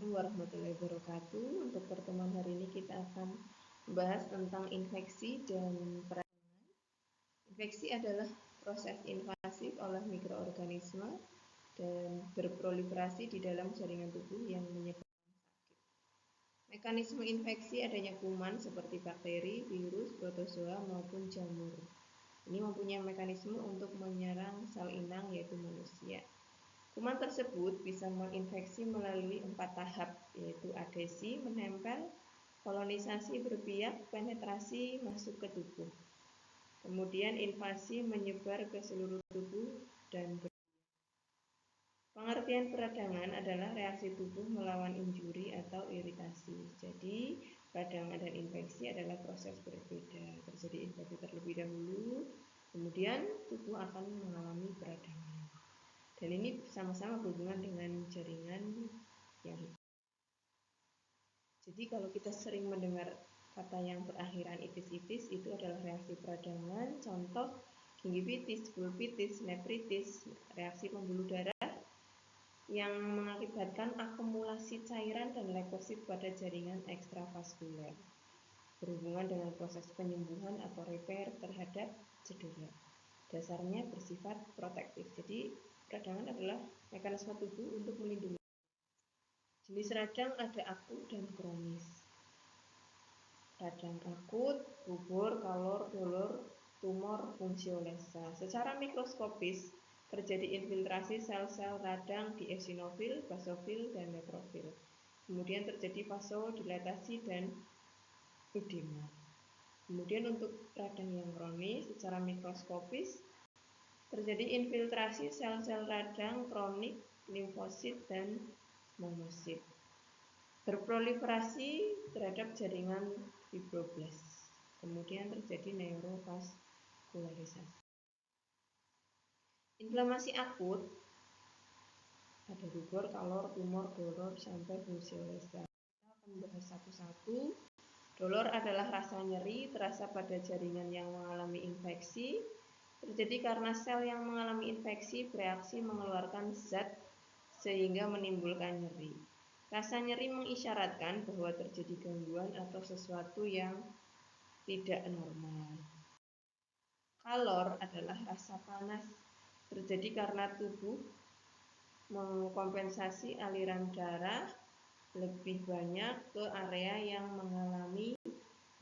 Assalamualaikum warahmatullahi wabarakatuh. Untuk pertemuan hari ini kita akan membahas tentang infeksi dan peradangan. Infeksi adalah proses invasif oleh mikroorganisme dan berproliferasi di dalam jaringan tubuh yang menyebabkan sakit. Mekanisme infeksi adanya kuman seperti bakteri, virus, protozoa maupun jamur. Ini mempunyai mekanisme untuk menyerang sel inang yaitu manusia. Kuman tersebut bisa menginfeksi melalui 4 tahap, yaitu adhesi, menempel, kolonisasi berbiak, penetrasi masuk ke tubuh. Kemudian invasi menyebar ke seluruh tubuh dan berbiak. Pengertian peradangan adalah reaksi tubuh melawan injuri atau iritasi. Jadi, peradangan dan infeksi adalah proses berbeda. Terjadi infeksi terlebih dahulu, kemudian tubuh akan mengalami peradangan. Dan ini sama-sama berhubungan dengan jaringan yang hidup. Jadi kalau kita sering mendengar kata yang berakhiran itis-itis, itu adalah reaksi peradangan. Contoh gingivitis, vulvitis, nefritis, reaksi pembuluh darah yang mengakibatkan akumulasi cairan dan leukosit pada jaringan ekstravaskuler, berhubungan dengan proses penyembuhan atau repair terhadap cedera. Dasarnya bersifat protektif. Jadi peradangan adalah mekanisme tubuh untuk melindungi. Jenis radang ada akut dan kronis. Radang akut, gugur, kalor, dolor, tumor, fungsiolesa. Secara mikroskopis terjadi infiltrasi sel-sel radang di eosinofil, basofil, dan neutrofil. Kemudian terjadi vasodilatasi dan edema. Kemudian untuk radang yang kronis secara mikroskopis terjadi infiltrasi sel-sel radang kronik, limfosit dan monosit. Berproliferasi terhadap jaringan fibroblast. Kemudian terjadi neurovaskularisasi. Inflamasi akut ada gugur, kalor, tumor, dolor sampai fungsiolesa. Kita akan membahas satu-satu. Dolor adalah rasa nyeri terasa pada jaringan yang mengalami infeksi. Terjadi karena sel yang mengalami infeksi bereaksi mengeluarkan zat sehingga menimbulkan nyeri. Rasa nyeri mengisyaratkan bahwa terjadi gangguan atau sesuatu yang tidak normal. Kalor adalah rasa panas. Terjadi karena tubuh mengkompensasi aliran darah lebih banyak ke area yang mengalami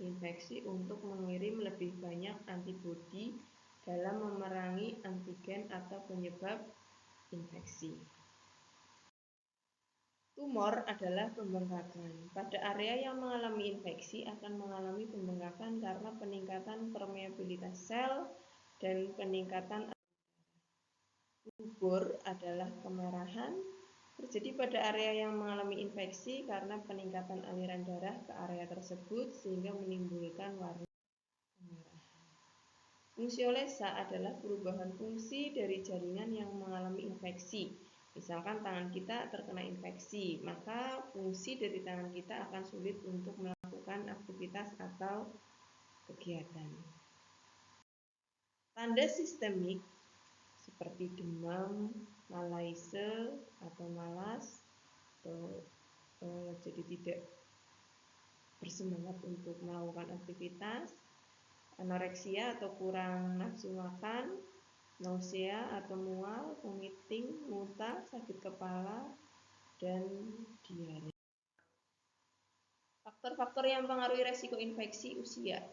infeksi untuk mengirim lebih banyak antibodi dalam memerangi antigen atau penyebab infeksi. Tumor adalah pembengkakan. Pada area yang mengalami infeksi akan mengalami pembengkakan karena peningkatan permeabilitas sel dan peningkatan. Gugur adalah kemerahan. Terjadi pada area yang mengalami infeksi karena peningkatan aliran darah ke area tersebut sehingga menimbulkan warna kemerahan. Fungsiolesa adalah perubahan fungsi dari jaringan yang mengalami infeksi. Misalkan tangan kita terkena infeksi, maka fungsi dari tangan kita akan sulit untuk melakukan aktivitas atau kegiatan. Tanda sistemik seperti demam, malaise atau malas, atau jadi tidak bersemangat untuk melakukan aktivitas, anoreksia atau kurang nafsu makan, nausea atau mual, vomiting, muntah, sakit kepala, dan diare. Faktor-faktor yang mempengaruhi resiko infeksi usia.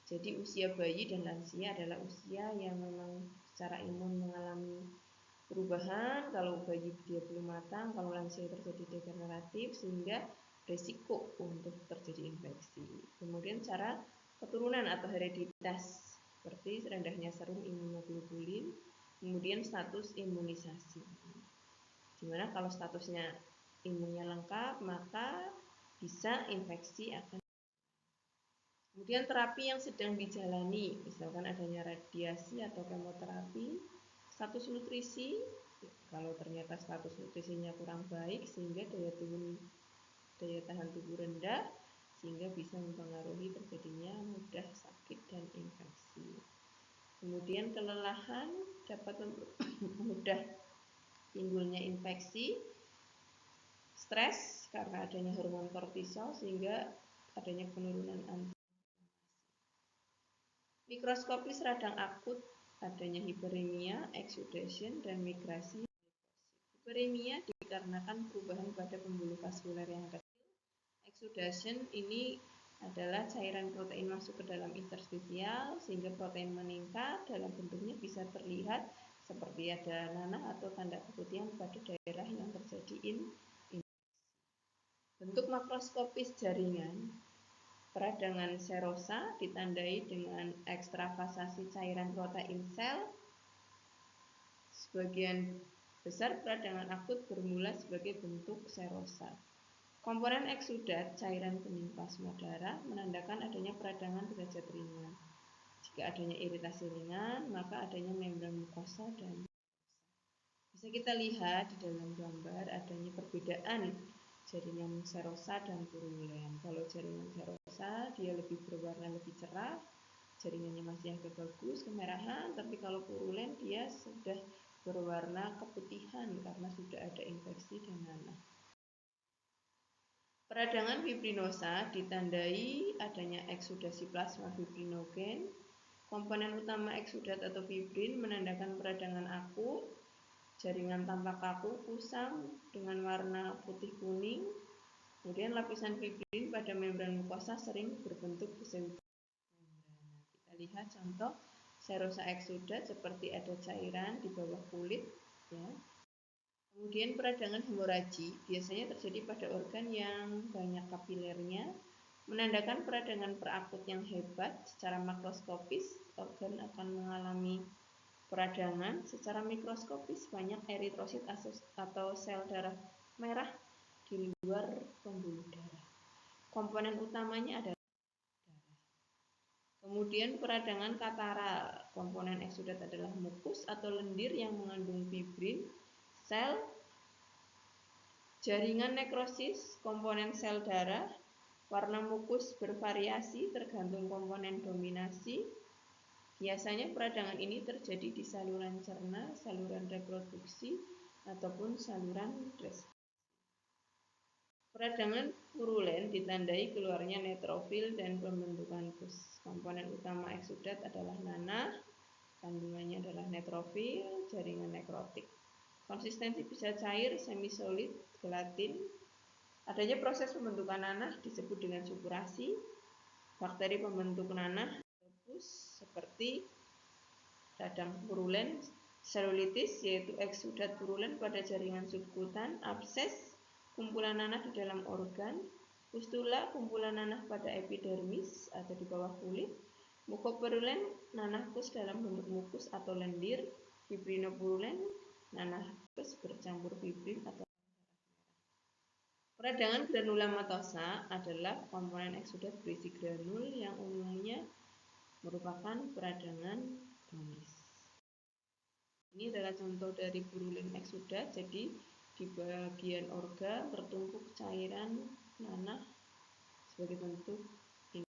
Jadi usia bayi dan lansia adalah usia yang memang secara imun mengalami perubahan. Kalau bayi dia belum matang, kalau lansia terjadi degeneratif sehingga resiko untuk terjadi infeksi. Kemudian cara keturunan atau hereditas seperti rendahnya serum imunoglobulin, kemudian status imunisasi. Dimana kalau statusnya imunnya lengkap, maka bisa infeksi akan. Kemudian terapi yang sedang dijalani, misalkan adanya radiasi atau kemoterapi, status nutrisi, kalau ternyata status nutrisinya kurang baik sehingga daya tahan tubuh rendah, sehingga bisa mempengaruhi terjadinya mudah sakit dan infeksi. Kemudian kelelahan dapat mudah timbulnya infeksi, stres karena adanya hormon kortisol sehingga adanya penurunan anti. Mikroskopis radang akut adanya hiperemia, exudation, dan migrasi. Hiperemia dikarenakan perubahan pada pembuluh vaskuler yang kecil. Exudation ini adalah cairan protein masuk ke dalam interstisial sehingga protein meningkat, dalam bentuknya bisa terlihat seperti ada nanah atau tanda keputihan pada daerah yang terjadi infeksi. Bentuk makroskopis jaringan peradangan serosa ditandai dengan ekstravasasi cairan protein sel. Sebagian besar peradangan akut bermula sebagai bentuk serosa. Komponen eksudat cairan bening plasma darah menandakan adanya peradangan derajat ringan. Jika adanya iritasi ringan, maka adanya membran mukosa dan bisa kita lihat di dalam gambar adanya perbedaan jaringan serosa dan purulen. Kalau jaringan serosa dia lebih berwarna lebih cerah, jaringannya masih agak bagus kemerahan, tapi kalau purulen dia sudah berwarna keputihan karena sudah ada infeksi dan nanah. Peradangan fibrinosa ditandai adanya eksudasi plasma fibrinogen. Komponen utama eksudat atau fibrin menandakan peradangan akut. Jaringan tampak kaku, kusam dengan warna putih kuning. Kemudian lapisan fibrin pada membran mukosa sering berbentuk pseudomembran. Kita lihat contoh serosa eksudat seperti ada cairan di bawah kulit, ya. Kemudian peradangan hemoragi biasanya terjadi pada organ yang banyak kapilernya, menandakan peradangan perakut yang hebat. Secara makroskopis, organ akan mengalami peradangan. Secara mikroskopis, banyak eritrosit atau sel darah merah di luar pembuluh darah. Komponen utamanya adalah darah. Kemudian peradangan kataral. Komponen eksudat adalah mukus atau lendir yang mengandung fibrin, sel, jaringan nekrosis, komponen sel darah. Warna mukus bervariasi tergantung komponen dominasi. Biasanya peradangan ini terjadi di saluran cerna, saluran reproduksi, ataupun saluran respirasi. Peradangan purulen ditandai keluarnya neutrofil dan pembentukan pus. Komponen utama eksudat adalah nanah, kandungannya adalah neutrofil, jaringan nekrotik. Konsistensi bisa cair, semisolid, gelatin. Adanya proses pembentukan nanah disebut dengan supurasi. Bakteri pembentuk nanah seperti radang purulen, selulitis yaitu eksudat purulen pada jaringan subkutan, abses, kumpulan nanah di dalam organ, pustula, kumpulan nanah pada epidermis atau di bawah kulit, mukopurulen, nanah pus dalam bentuk mukus atau lendir, fibrinopurulen, nanah pus bercampur fibrin atau peradangan granulomatosa adalah komponen eksudat berisi granul yang umumnya merupakan peradangan kronis. Ini adalah contoh dari purulen eksudat. Jadi di bagian organ tertumpuk cairan nanah sebagai bentuk infeksi.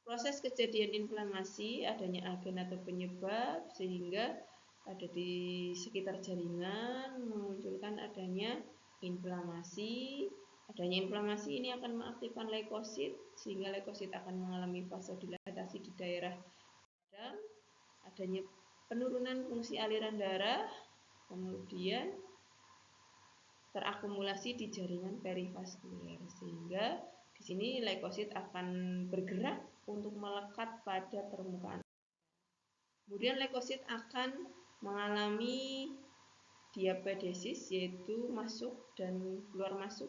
Proses kejadian inflamasi adanya agen atau penyebab sehingga ada di sekitar jaringan memunculkan adanya inflamasi. Adanya inflamasi ini akan mengaktifkan leukosit sehingga leukosit akan mengalami vasodilatasi di daerah radang. Adanya penurunan fungsi aliran darah, kemudian terakumulasi di jaringan perivaskuler sehingga di sini leukosit akan bergerak untuk melekat pada permukaan. Kemudian leukosit akan mengalami diapedesis yaitu masuk dan keluar masuk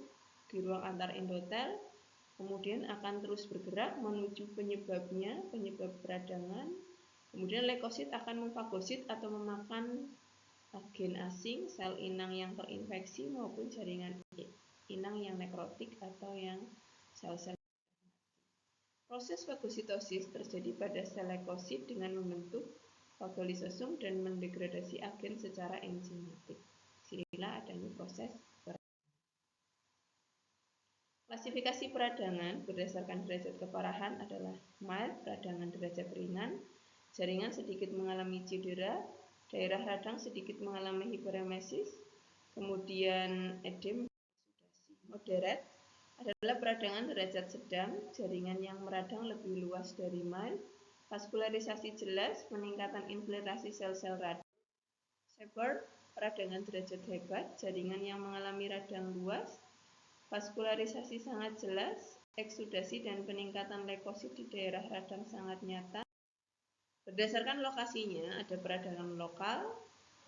di ruang antar endotel. Kemudian akan terus bergerak menuju penyebabnya, penyebab peradangan. Kemudian leukosit akan memfagosit atau memakan agen asing, sel inang yang terinfeksi maupun jaringan inang yang nekrotik atau yang sel-sel. Proses fagositosis terjadi pada sel leukosit dengan membentuk fagolisosum dan mendegradasi agen secara enzimatik. Disinilah adanya proses peradangan. Klasifikasi peradangan berdasarkan derajat keparahan adalah mild, peradangan derajat ringan, jaringan sedikit mengalami cedera, daerah radang sedikit mengalami hiperemesis, kemudian edem, eksudasi. moderate adalah peradangan derajat sedang, jaringan yang meradang lebih luas dari mild, vaskularisasi jelas, peningkatan infiltrasi sel-sel radang. Severe, peradangan derajat hebat, jaringan yang mengalami radang luas, vaskularisasi sangat jelas, eksudasi dan peningkatan leukosit di daerah radang sangat nyata. Berdasarkan lokasinya, ada peradangan lokal,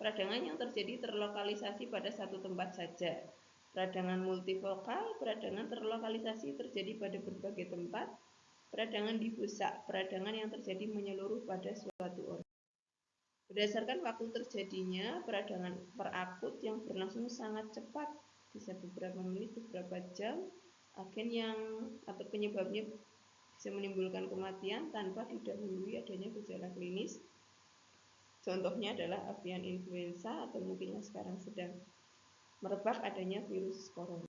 peradangan yang terjadi terlokalisasi pada satu tempat saja. Peradangan multivokal, peradangan terlokalisasi terjadi pada berbagai tempat. Peradangan difusa, peradangan yang terjadi menyeluruh pada suatu organ. Berdasarkan waktu terjadinya, peradangan perakut yang berlangsung sangat cepat, bisa beberapa menit, beberapa jam, agen yang atau penyebabnya bisa menimbulkan kematian tanpa didahului adanya gejala klinis. Contohnya adalah avian influenza atau mungkin yang sekarang sedang merebak adanya virus corona.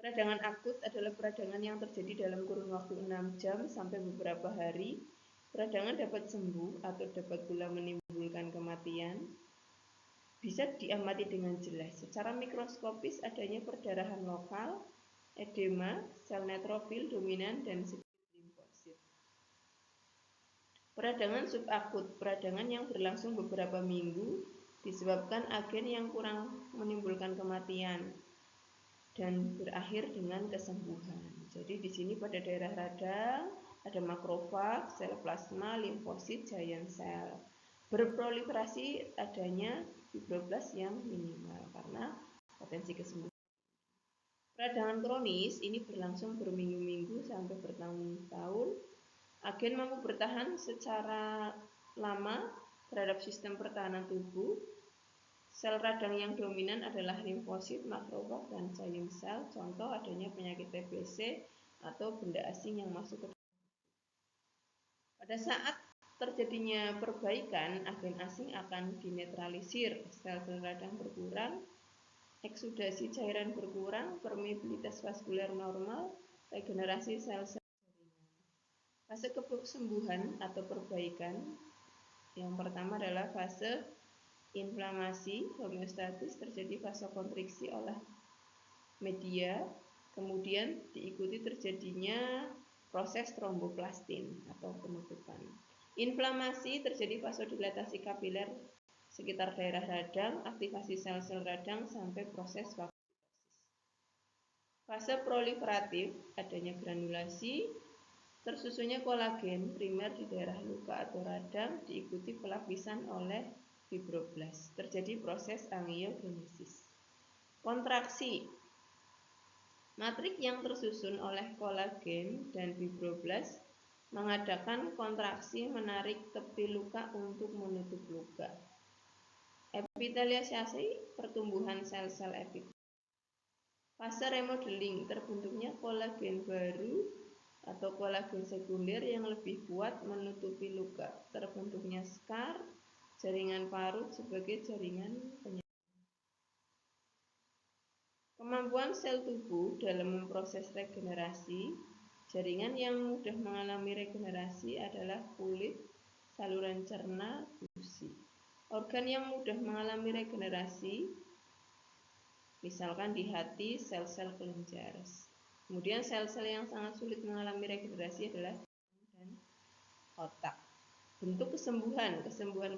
Peradangan akut adalah peradangan yang terjadi dalam kurun waktu 6 jam sampai beberapa hari. Peradangan dapat sembuh atau dapat pula menimbulkan kematian. Bisa diamati dengan jelas secara mikroskopis adanya perdarahan lokal, edema, sel neutrofil dominan dan sedikit limfosit. Peradangan subakut, peradangan yang berlangsung beberapa minggu disebabkan agen yang kurang menimbulkan kematian dan berakhir dengan kesembuhan. Jadi di sini pada daerah radang ada makrofag, sel plasma, limfosit, giant cell. Berproliferasi adanya fibroblas yang minimal karena potensi kesembuhan. Peradangan kronis ini berlangsung berminggu-minggu sampai bertahun-tahun. Agen mampu bertahan secara lama terhadap sistem pertahanan tubuh. Sel radang yang dominan adalah limfosit, makrofag, dan giant cell. Contoh adanya penyakit TBC atau benda asing yang masuk ke dalam. Pada saat terjadinya perbaikan, agen asing akan dinetralisir, sel-sel radang berkurang, eksudasi cairan berkurang, permeabilitas vaskuler normal, regenerasi sel-sel jaringan. Fase kesembuhan atau perbaikan yang pertama adalah fase inflamasi, homeostatis, terjadi vasokonstriksi oleh media, kemudian diikuti terjadinya proses tromboplastin atau penutupan. Inflamasi terjadi vasodilatasi kapiler sekitar daerah radang, aktivasi sel-sel radang sampai proses vakuosis. Fase proliferatif, adanya granulasi, tersusunnya kolagen primer di daerah luka atau radang, diikuti pelapisan oleh fibroblas. Terjadi proses angiogenesis. Kontraksi, matrik yang tersusun oleh kolagen dan fibroblas mengadakan kontraksi menarik tepi luka untuk menutup luka. Epitelialisasi, pertumbuhan sel-sel epitel. Fase remodeling, terbentuknya kolagen baru atau kolagen sekunder yang lebih kuat menutupi luka. Terbentuknya skar, jaringan parut sebagai jaringan penyakit. Kemampuan sel tubuh dalam memproses regenerasi, jaringan yang mudah mengalami regenerasi adalah kulit, saluran cerna, gusi. Organ yang mudah mengalami regenerasi, misalkan di hati, sel-sel kelenjar. Kemudian sel-sel yang sangat sulit mengalami regenerasi adalah dan otak. Bentuk kesembuhan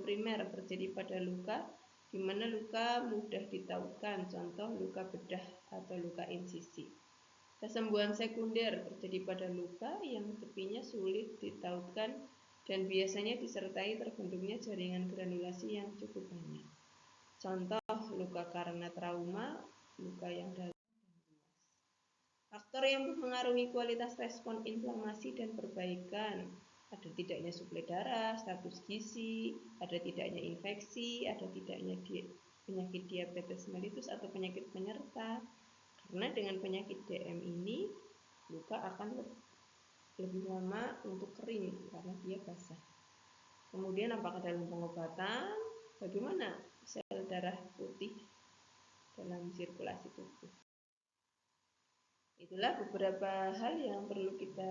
primer terjadi pada luka, di mana luka mudah ditautkan, contoh luka bedah atau luka insisi. Kesembuhan sekunder terjadi pada luka yang tepinya sulit ditautkan dan biasanya disertai terbentuknya jaringan granulasi yang cukup banyak. Contoh luka karena trauma, luka yang dalam dan luas. Faktor yang mempengaruhi kualitas respon inflamasi dan perbaikan, ada tidaknya suplai darah, status gizi, ada tidaknya infeksi, ada tidaknya penyakit diabetes mellitus atau penyakit penyerta. Karena dengan penyakit DM ini, luka akan lebih lama untuk kering karena dia basah. Kemudian apakah dalam pengobatan, bagaimana sel darah putih dalam sirkulasi tubuh? Itulah beberapa hal yang perlu kita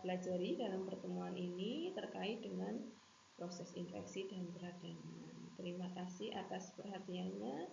pelajari dalam pertemuan ini terkait dengan proses infeksi dan peradangan. Terima kasih atas perhatiannya.